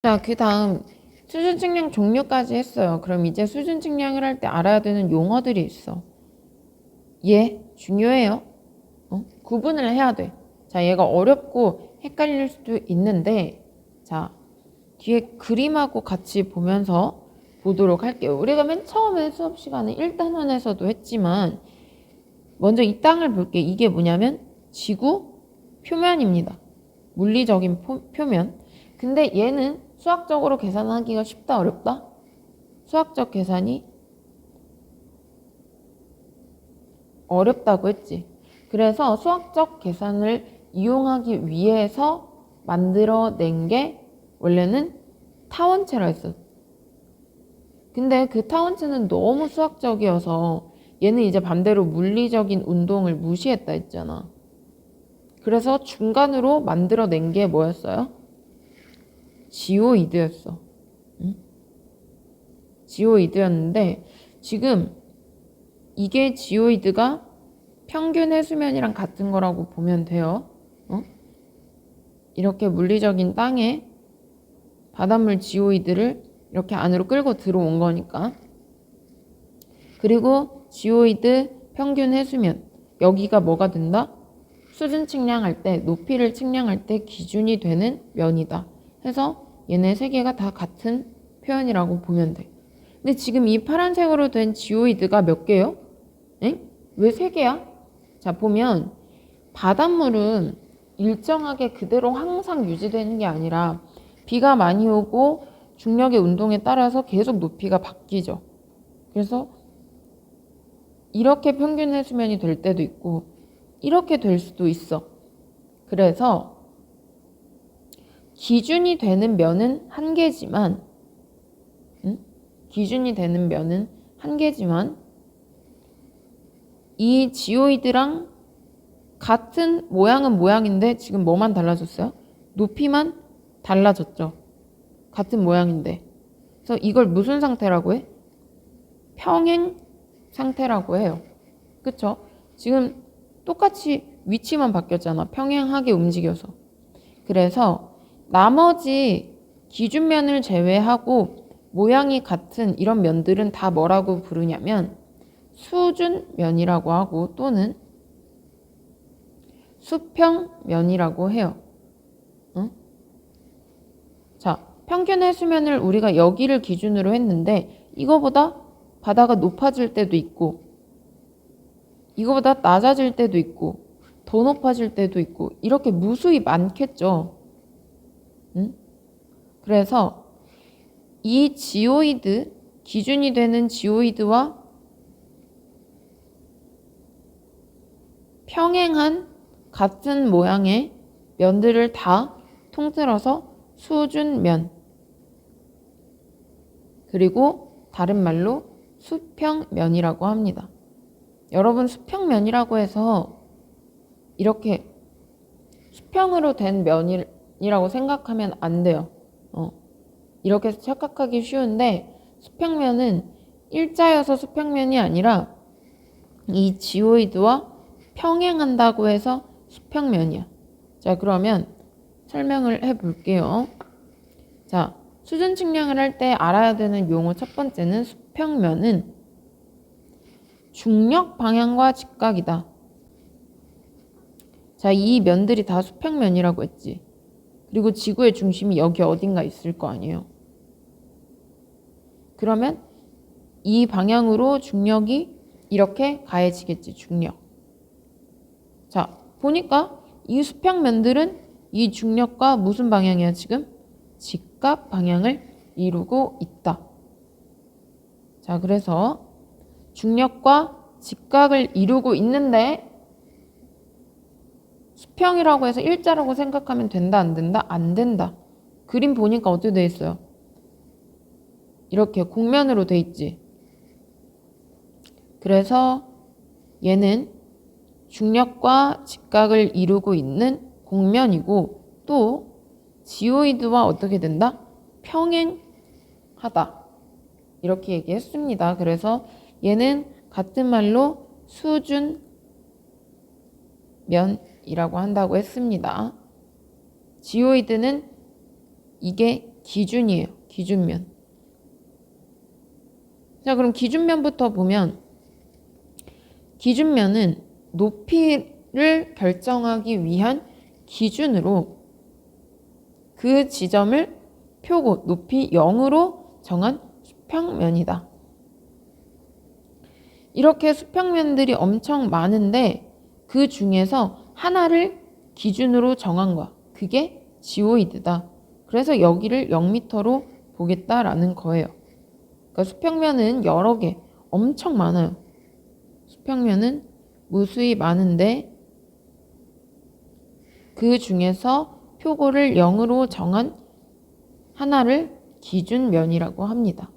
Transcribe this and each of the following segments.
자, 그 다음 수준 측량 종류까지 했어요. 그럼 이제 수준 측량을 할 때 알아야 되는 용어들이 있어. 얘 중요해요. 구분을 해야 돼. 자, 얘가 어렵고 헷갈릴 수도 있는데, 자, 뒤에 그림하고 같이 보면서 보도록 할게요. 우리가 맨 처음에 수업 시간에 1단원에서도 했지만, 먼저 이 땅을 볼게. 이게 뭐냐면 지구 표면입니다. 물리적인 표면. 근데 얘는 수학적으로 계산하기가 쉽다, 어렵다? 수학적 계산이 어렵다고 했지. 그래서 수학적 계산을 이용하기 위해서 만들어낸 게 원래는 타원체라 했어. 근데 그 타원체는 너무 수학적이어서 얘는 이제 반대로 물리적인 운동을 무시했다 했잖아. 그래서 중간으로 만들어낸 게 뭐였어요? 지오이드였어. 응? 지오이드였는데 지금 이게 지오이드가 평균 해수면이랑 같은 거라고 보면 돼요. 이렇게 물리적인 땅에 바닷물 지오이드를 이렇게 안으로 끌고 들어온 거니까. 그리고 지오이드 평균 해수면, 여기가 뭐가 된다? 수준 측량할 때, 높이를 측량할 때 기준이 되는 면이다. 해서 얘네 세 개가 다 같은 표현이라고 보면 돼. 근데 지금 이 파란색으로 된 지오이드가 몇 개요? 왜 세 개야? 자, 보면 바닷물은 일정하게 그대로 항상 유지되는 게 아니라 비가 많이 오고 중력의 운동에 따라서 계속 높이가 바뀌죠. 그래서 이렇게 평균 해수면이 될 때도 있고 이렇게 될 수도 있어. 그래서 기준이 되는 면은 한 개지만 기준이 되는 면은 한 개지만 이 지오이드랑 같은 모양은 모양인데 지금 뭐만 달라졌어요? 높이만 달라졌죠. 같은 모양인데. 그래서 이걸 무슨 상태라고 해? 평행 상태라고 해요. 그쵸? 지금 똑같이 위치만 바뀌었잖아. 평행하게 움직여서. 그래서 나머지 기준면을 제외하고 모양이 같은 이런 면들은 다 뭐라고 부르냐면 수준면이라고 하고 또는 수평면이라고 해요. 응? 자, 평균 해수면을 우리가 여기를 기준으로 했는데 이거보다 바다가 높아질 때도 있고 이거보다 낮아질 때도 있고 더 높아질 때도 있고 이렇게 무수히 많겠죠. 응? 그래서 이 지오이드, 기준이 되는 지오이드와 평행한 같은 모양의 면들을 다 통틀어서 수준면, 그리고 다른 말로 수평면이라고 합니다. 여러분, 수평면이라고 해서 이렇게 수평으로 된 면이라고 생각하면 안 돼요. 이렇게 착각하기 쉬운데 수평면은 일자여서 수평면이 아니라 이 지오이드와 평행한다고 해서 수평면이야. 자, 그러면 설명을 해볼게요. 자, 수준 측량을 할 때 알아야 되는 용어 첫 번째는 수평면은 중력 방향과 직각이다. 자, 이 면들이 다 수평면이라고 했지. 그리고 지구의 중심이 여기 어딘가 있을 거 아니에요. 그러면 이 방향으로 중력이 이렇게 가해지겠지, 중력. 자, 보니까 이 수평면들은 이 중력과 무슨 방향이야, 지금? 직각 방향을 이루고 있다. 자, 그래서 중력과 직각을 이루고 있는데 수평이라고 해서 일자라고 생각하면 된다, 안 된다? 안 된다. 그림 보니까 어떻게 돼 있어요? 이렇게 곡면으로 돼 있지. 그래서 얘는 중력과 직각을 이루고 있는 곡면이고 또 지오이드와 어떻게 된다? 평행하다. 이렇게 얘기했습니다. 그래서 얘는 같은 말로 수준면이라고 한다고 했습니다. 지오이드는 이게 기준이에요. 기준면. 자, 그럼 기준면부터 보면 기준면은 높이를 결정하기 위한 기준으로 그 지점을 표고 높이 0으로 정한 수평면이다. 이렇게 수평면들이 엄청 많은데 그 중에서 하나를 기준으로 정한 거야. 그게 지오이드다. 그래서 여기를 0m로 보겠다라는 거예요. 그러니까 수평면은 여러 개, 엄청 많아요. 수평면은 무수히 많은데 그 중에서 표고를 0으로 정한 하나를 기준면이라고 합니다.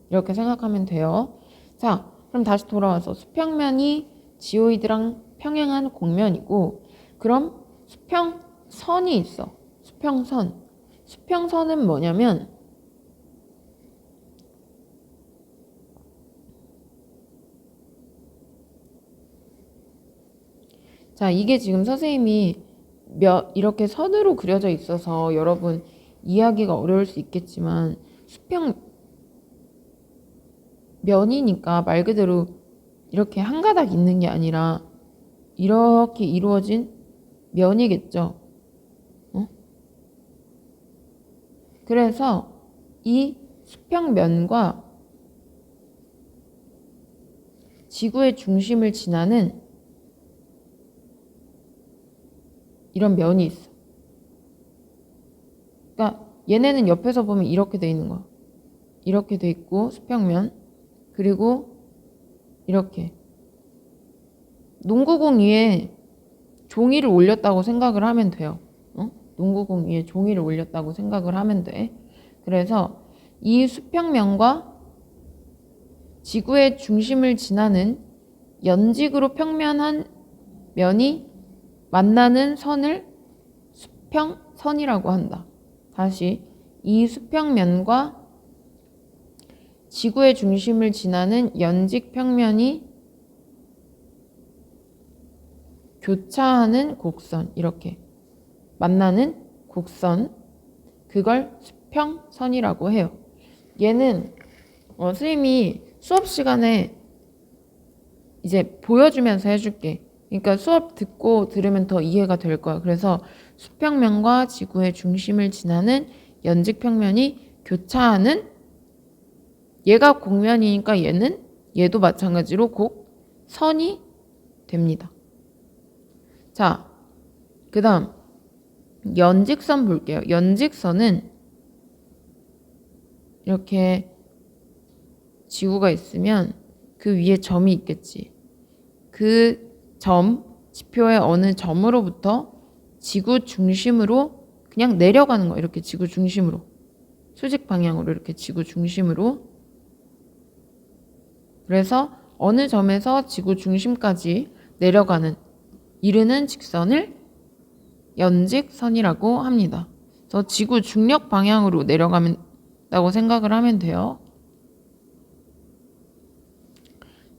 이렇게 생각하면 돼요. 자, 그럼 다시 돌아와서 수평면이 지오이드랑 평행한 곡면이고, 그럼 수평선이 있어. 수평선. 수평선은 뭐냐면 자, 이게 지금 선생님이 이렇게 선으로 그려져 있어서 여러분 이해하기가 어려울 수 있겠지만 수평면이니까 말 그대로 이렇게 한 가닥 있는 게 아니라 이렇게 이루어진 면이겠죠. 어? 그래서 이 수평면과 지구의 중심을 지나는 이런 면이 있어. 그러니까 얘네는 옆에서 보면 이렇게 돼 있는 거야. 이렇게 돼 있고 수평면, 그리고 이렇게 농구공 위에 종이를 올렸다고 생각을 하면 돼요. 농구공 위에 종이를 올렸다고 생각을 하면 돼. 그래서 이 수평면과 지구의 중심을 지나는 연직으로 평면한 면이 만나는 선을 수평선이라고 한다. 다시, 이 수평면과 지구의 중심을 지나는 연직 평면이 교차하는 곡선, 이렇게 만나는 곡선, 그걸 수평선이라고 해요. 얘는 선생님이 수업 시간에 이제 보여주면서 해줄게. 그러니까 수업 듣고 들으면 더 이해가 될 거야. 그래서 수평면과 지구의 중심을 지나는 연직 평면이 교차하는, 얘가 곡면이니까 얘도 마찬가지로 곡선이 됩니다. 자, 그 다음 연직선 볼게요. 연직선은 이렇게 지구가 있으면 그 위에 점이 있겠지. 그 지표의 어느 점으로부터 지구 중심으로 그냥 내려가는 거야. 이렇게 지구 중심으로. 수직 방향으로 이렇게 지구 중심으로. 그래서 어느 점에서 지구 중심까지 내려가는, 이르는 직선을 연직선이라고 합니다. 그래서 지구 중력 방향으로 내려간다고 생각을 하면 돼요.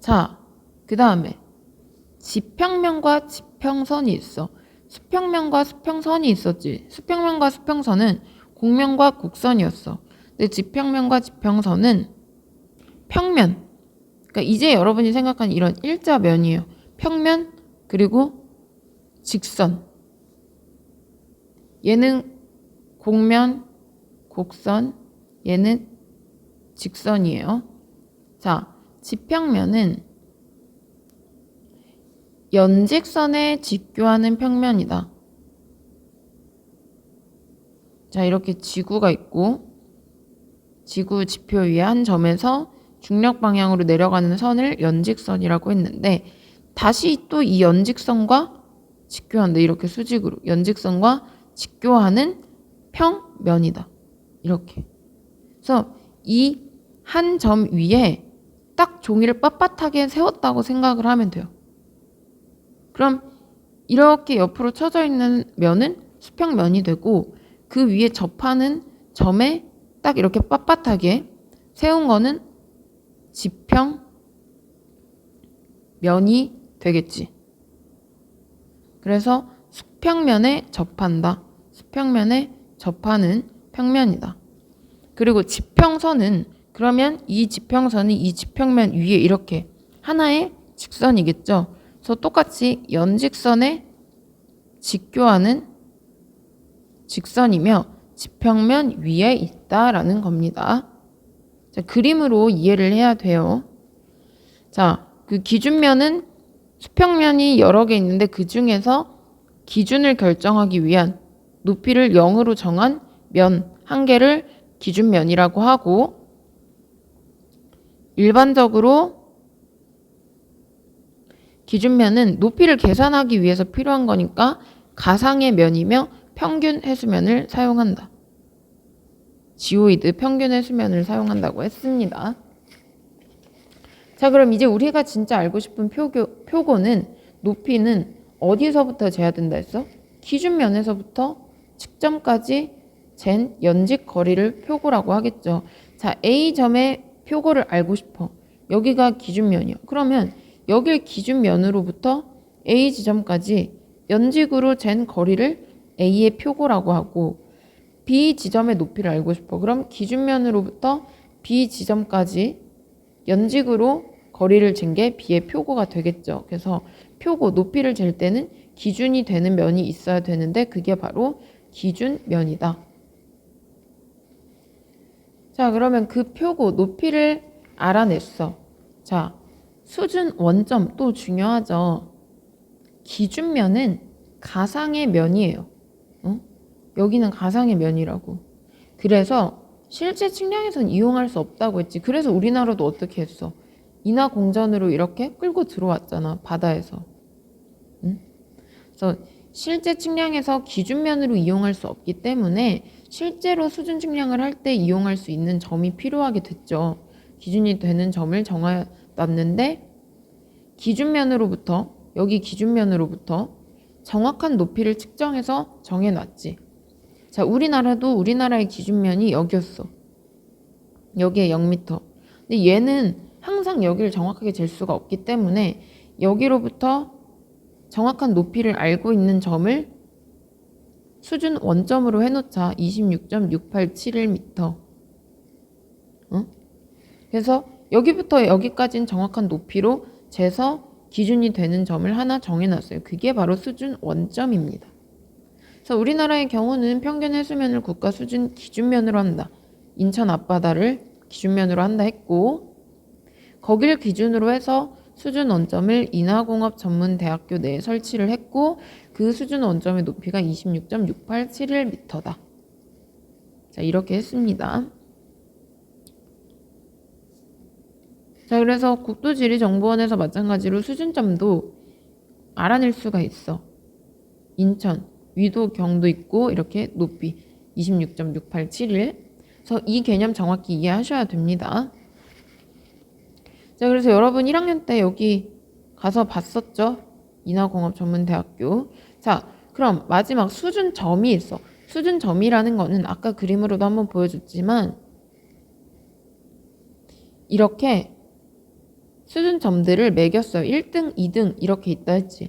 자, 그 다음에 지평면과 지평선이 있어. 수평면과 수평선이 있었지. 수평면과 수평선은 곡면과 곡선이었어. 근데 지평면과 지평선은 평면. 그러니까 이제 여러분이 생각하는 이런 일자면이에요. 평면, 그리고 직선. 얘는 곡면, 곡선, 얘는 직선이에요. 자, 지평면은 연직선에 직교하는 평면이다. 자, 이렇게 지구가 있고 지구 지표 위에 한 점에서 중력 방향으로 내려가는 선을 연직선이라고 했는데, 다시 또 이 연직선과 직교한다. 이렇게 수직으로 연직선과 직교하는 평면이다. 이렇게. 그래서 이 한 점 위에 딱 종이를 빳빳하게 세웠다고 생각을 하면 돼요. 그럼 이렇게 옆으로 쳐져 있는 면은 수평면이 되고, 그 위에 접하는 점에 딱 이렇게 빳빳하게 세운 거는 지평면이 되겠지. 그래서 수평면에 접한다. 수평면에 접하는 평면이다. 그리고 지평선은 그러면 이 지평선이 이 지평면 위에 이렇게 하나의 직선이겠죠. 그래서 똑같이 연직선에 직교하는 직선이며 지평면 위에 있다라는 겁니다. 자, 그림으로 이해를 해야 돼요. 자, 그 기준면은 수평면이 여러 개 있는데 그 중에서 기준을 결정하기 위한 높이를 0으로 정한 면 한 개를 기준면이라고 하고, 일반적으로 기준면은 높이를 계산하기 위해서 필요한 거니까 가상의 면이며 평균 해수면을 사용한다. 지오이드 평균 해수면을 사용한다고 했습니다. 자, 그럼 이제 우리가 진짜 알고 싶은 표고는 높이는 어디서부터 재야 된다 했어? 기준면에서부터 측점까지 잰 연직 거리를 표고라고 하겠죠. 자, A점의 표고를 알고 싶어. 여기가 기준면이야. 그러면 여길 기준면으로부터 A 지점까지 연직으로 잰 거리를 A의 표고라고 하고, B 지점의 높이를 알고 싶어. 그럼 기준면으로부터 B 지점까지 연직으로 거리를 잰 게 B의 표고가 되겠죠. 그래서 표고, 높이를 잴 때는 기준이 되는 면이 있어야 되는데 그게 바로 기준면이다. 자, 그러면 그 표고, 높이를 알아냈어. 자, 수준 원점 또 중요하죠. 기준면은 가상의 면이에요. 여기는 가상의 면이라고. 그래서 실제 측량에선 이용할 수 없다고 했지. 그래서 우리나라도 어떻게 했어? 인하공전으로 이렇게 끌고 들어왔잖아, 바다에서. 응? 그래서 실제 측량에서 기준면으로 이용할 수 없기 때문에 실제로 수준 측량을 할 때 이용할 수 있는 점이 필요하게 됐죠. 기준이 되는 점을 정해놨는데, 기준면으로부터, 여기 기준면으로부터 정확한 높이를 측정해서 정해놨지. 자, 우리나라의 기준면이 여기였어. 여기에 0m. 근데 얘는 항상 여기를 정확하게 잴 수가 없기 때문에 여기로부터 정확한 높이를 알고 있는 점을 수준 원점으로 해놓자. 26.687m. 그래서 여기부터 여기까지는 정확한 높이로 재서 기준이 되는 점을 하나 정해놨어요. 그게 바로 수준 원점입니다. 그래서 우리나라의 경우는 평균 해수면을 국가 수준 기준면으로 한다. 인천 앞바다를 기준면으로 한다 했고, 거길 기준으로 해서 수준 원점을 인하공업전문대학교 내에 설치를 했고, 그 수준 원점의 높이가 26.687m다. 자, 이렇게 했습니다. 자, 그래서 국토지리정보원에서 마찬가지로 수준점도 알아낼 수가 있어. 인천, 위도, 경도 있고 이렇게 높이 26.687일. 그래서 이 개념 정확히 이해하셔야 됩니다. 자, 그래서 여러분 1학년 때 여기 가서 봤었죠? 인하공업전문대학교. 자, 그럼 마지막 수준점이 있어. 수준점이라는 거는 아까 그림으로도 한번 보여줬지만 이렇게 수준점들을 매겼어요. 1등, 2등 이렇게 있다 했지.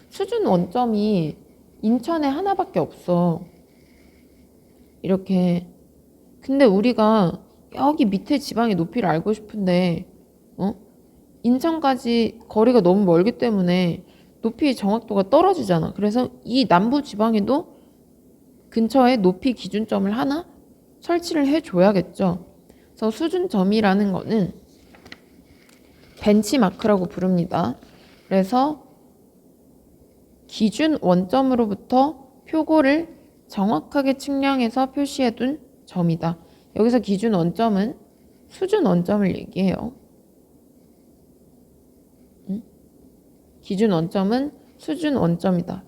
수준 원점이 인천에 하나밖에 없어. 이렇게. 근데 우리가 여기 밑에 지방의 높이를 알고 싶은데 인천까지 거리가 너무 멀기 때문에 높이 정확도가 떨어지잖아. 그래서 이 남부 지방에도 근처에 높이 기준점을 하나 설치를 해줘야겠죠. 그래서 수준점이라는 거는 벤치마크라고 부릅니다. 그래서 기준 원점으로부터 표고를 정확하게 측량해서 표시해둔 점이다. 여기서 기준 원점은 수준 원점을 얘기해요. 기준 원점은 수준 원점이다.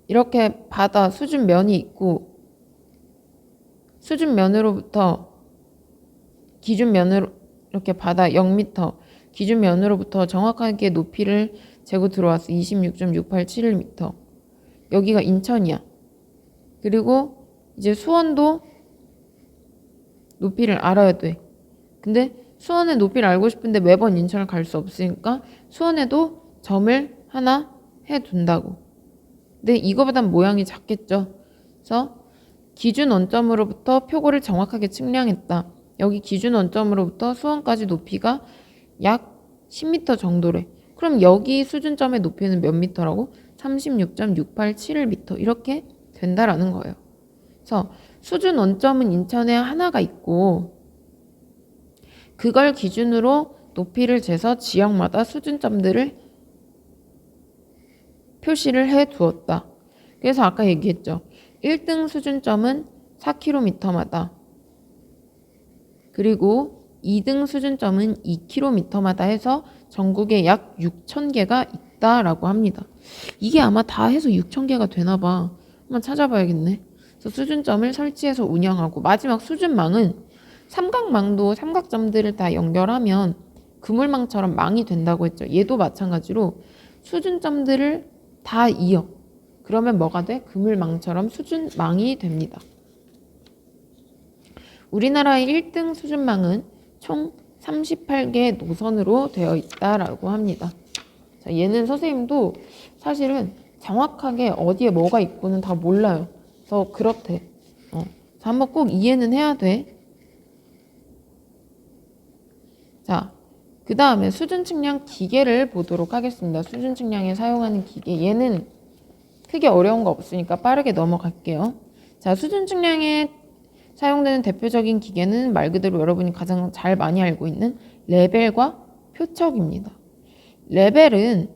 이렇게 바다 수준면이 있고, 수준면으로부터 기준면으로 이렇게 바다 0m, 기준면으로부터 정확하게 높이를 재고 들어왔어. 26.687m. 여기가 인천이야. 그리고 이제 수원도 높이를 알아야 돼. 근데 수원의 높이를 알고 싶은데 매번 인천을 갈 수 없으니까 수원에도 점을 하나 해둔다고. 근데 이거보단 모양이 작겠죠. 그래서 기준 원점으로부터 표고를 정확하게 측량했다. 여기 기준 원점으로부터 수원까지 높이가 약 10m 정도래. 그럼 여기 수준점의 높이는 몇 미터라고? 36.687m 이렇게 된다라는 거예요. 그래서 수준 원점은 인천에 하나가 있고 그걸 기준으로 높이를 재서 지역마다 수준점들을 표시를 해 두었다. 그래서 아까 얘기했죠. 1등 수준점은 4km마다 그리고 2등 수준점은 2km마다 해서 전국에 약 6,000개가 있다라고 합니다. 이게 아마 다 해서 6,000개가 되나 봐. 한번 찾아봐야겠네. 그래서 수준점을 설치해서 운영하고 마지막 수준망은 삼각망도 삼각점들을 다 연결하면 그물망처럼 망이 된다고 했죠. 얘도 마찬가지로 수준점들을 다 이어. 그러면 뭐가 돼? 그물망처럼 수준망이 됩니다. 우리나라의 1등 수준망은 총 38개 노선으로 되어 있다라고 합니다. 자, 얘는 선생님도 사실은 정확하게 어디에 뭐가 있고는 다 몰라요. 그래서 그렇대. 자, 한번 꼭 이해는 해야 돼. 자, 그 다음에 수준 측량 기계를 보도록 하겠습니다. 수준 측량에 사용하는 기계. 얘는 크게 어려운 거 없으니까 빠르게 넘어갈게요. 자, 수준 측량에 사용되는 대표적인 기계는 말 그대로 여러분이 가장 잘 많이 알고 있는 레벨과 표척입니다. 레벨은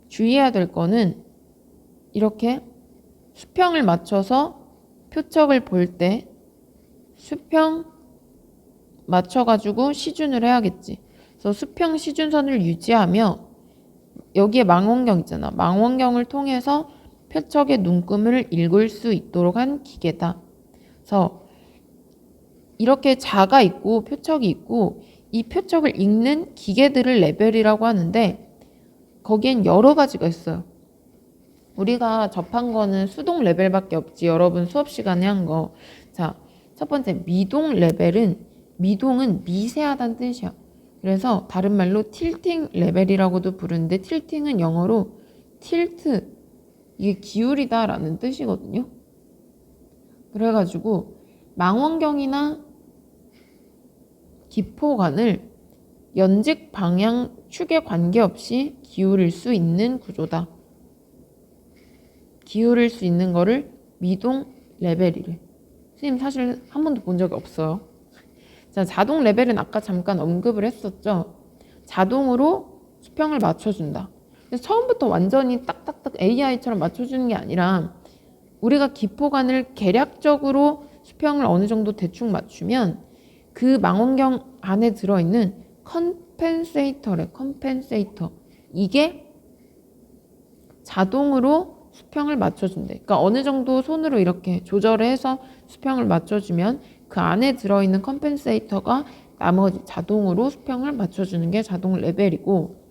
주의해야 될 거는 이렇게 수평을 맞춰서 표척을 볼 때 수평 맞춰가지고 시준을 해야겠지. 그래서 수평 시준선을 유지하며 여기에 망원경 있잖아. 망원경을 통해서 표척의 눈금을 읽을 수 있도록 한 기계다. 그래서 이렇게 자가 있고 표척이 있고 이 표척을 읽는 기계들을 레벨이라고 하는데 거기엔 여러 가지가 있어요. 우리가 접한 거는 수동 레벨밖에 없지. 여러분 수업 시간에 한 거. 자, 첫 번째 미동 레벨은 미동은 미세하다는 뜻이야. 그래서 다른 말로 틸팅 레벨이라고도 부르는데 틸팅은 영어로 틸트 이게 기울이다 라는 뜻이거든요. 그래가지고 망원경이나 기포관을 연직 방향 축에 관계없이 기울일 수 있는 구조다. 기울일 수 있는 거를 미동 레벨이래. 선생님 사실 한 번도 본 적이 없어요. 자, 자동 레벨은 아까 잠깐 언급을 했었죠. 자동으로 수평을 맞춰준다. 그래서 처음부터 완전히 딱딱딱 AI처럼 맞춰주는 게 아니라 우리가 기포관을 계략적으로 수평을 어느 정도 대충 맞추면 그 망원경 안에 들어있는 컴펜세이터래. 컴펜세이터. 이게 자동으로 수평을 맞춰준대. 그러니까 어느 정도 손으로 이렇게 조절을 해서 수평을 맞춰주면 그 안에 들어있는 컴펜세이터가 나머지 자동으로 수평을 맞춰주는 게 자동 레벨이고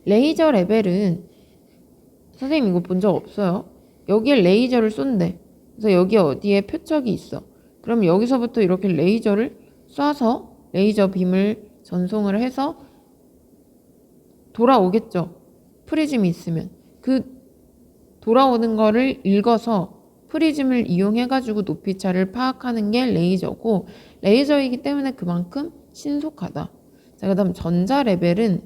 레이저 레벨은 선생님 이거 본 적 없어요? 여기에 레이저를 쏜대. 그래서 여기 어디에 표척이 있어. 그럼 여기서부터 이렇게 레이저를 쏴서 레이저 빔을 전송을 해서 돌아오겠죠. 프리즘이 있으면. 그 돌아오는 거를 읽어서 프리즘을 이용해가지고 높이차를 파악하는 게 레이저고 레이저이기 때문에 그만큼 신속하다. 자, 그 다음 전자 레벨은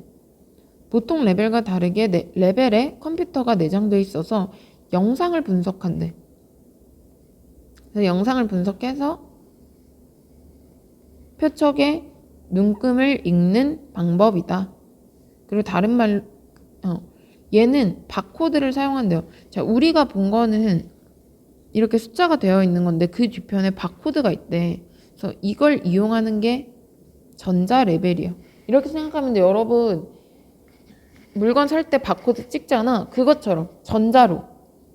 보통 레벨과 다르게 레벨에 컴퓨터가 내장되어 있어서 영상을 분석한대. 그래서 영상을 분석해서 표척의 눈금을 읽는 방법이다. 그리고 다른 말, 얘는 바코드를 사용한대요. 자, 우리가 본 거는 이렇게 숫자가 되어 있는 건데 그 뒤편에 바코드가 있대. 그래서 이걸 이용하는 게 전자 레벨이에요. 이렇게 생각하면 돼. 여러분 물건 살 때 바코드 찍잖아. 그것처럼 전자로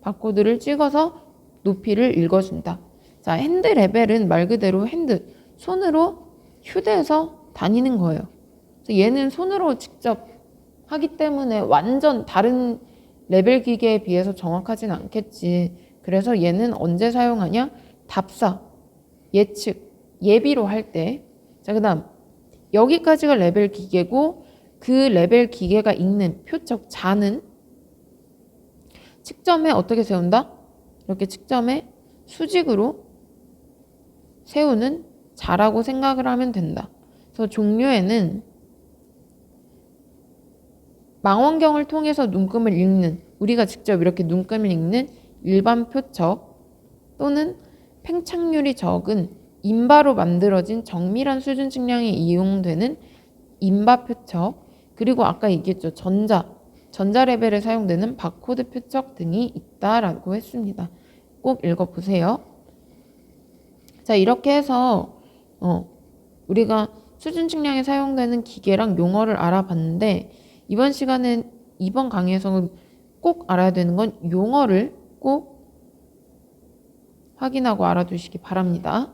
바코드를 찍어서 높이를 읽어준다. 자, 핸드 레벨은 말 그대로 핸드, 손으로 휴대해서 다니는 거예요. 그래서 얘는 손으로 직접 하기 때문에 완전 다른 레벨 기계에 비해서 정확하진 않겠지. 그래서 얘는 언제 사용하냐? 답사, 예측, 예비로 할 때. 자, 그 다음 여기까지가 레벨 기계고 그 레벨 기계가 읽는 표적 자는 측점에 어떻게 세운다? 이렇게 측점에 수직으로 세우는 자라고 생각을 하면 된다. 그래서 종료에는 망원경을 통해서 눈금을 읽는, 우리가 직접 이렇게 눈금을 읽는 일반 표척 또는 팽창률이 적은 인바로 만들어진 정밀한 수준 측량에 이용되는 인바 표척, 그리고 아까 얘기했죠. 전자 레벨에 사용되는 바코드 표척 등이 있다라고 했습니다. 꼭 읽어보세요. 자, 이렇게 해서 우리가 수준 측량에 사용되는 기계랑 용어를 알아봤는데, 이번 강의에서는 꼭 알아야 되는 건 용어를 꼭 확인하고 알아두시기 바랍니다.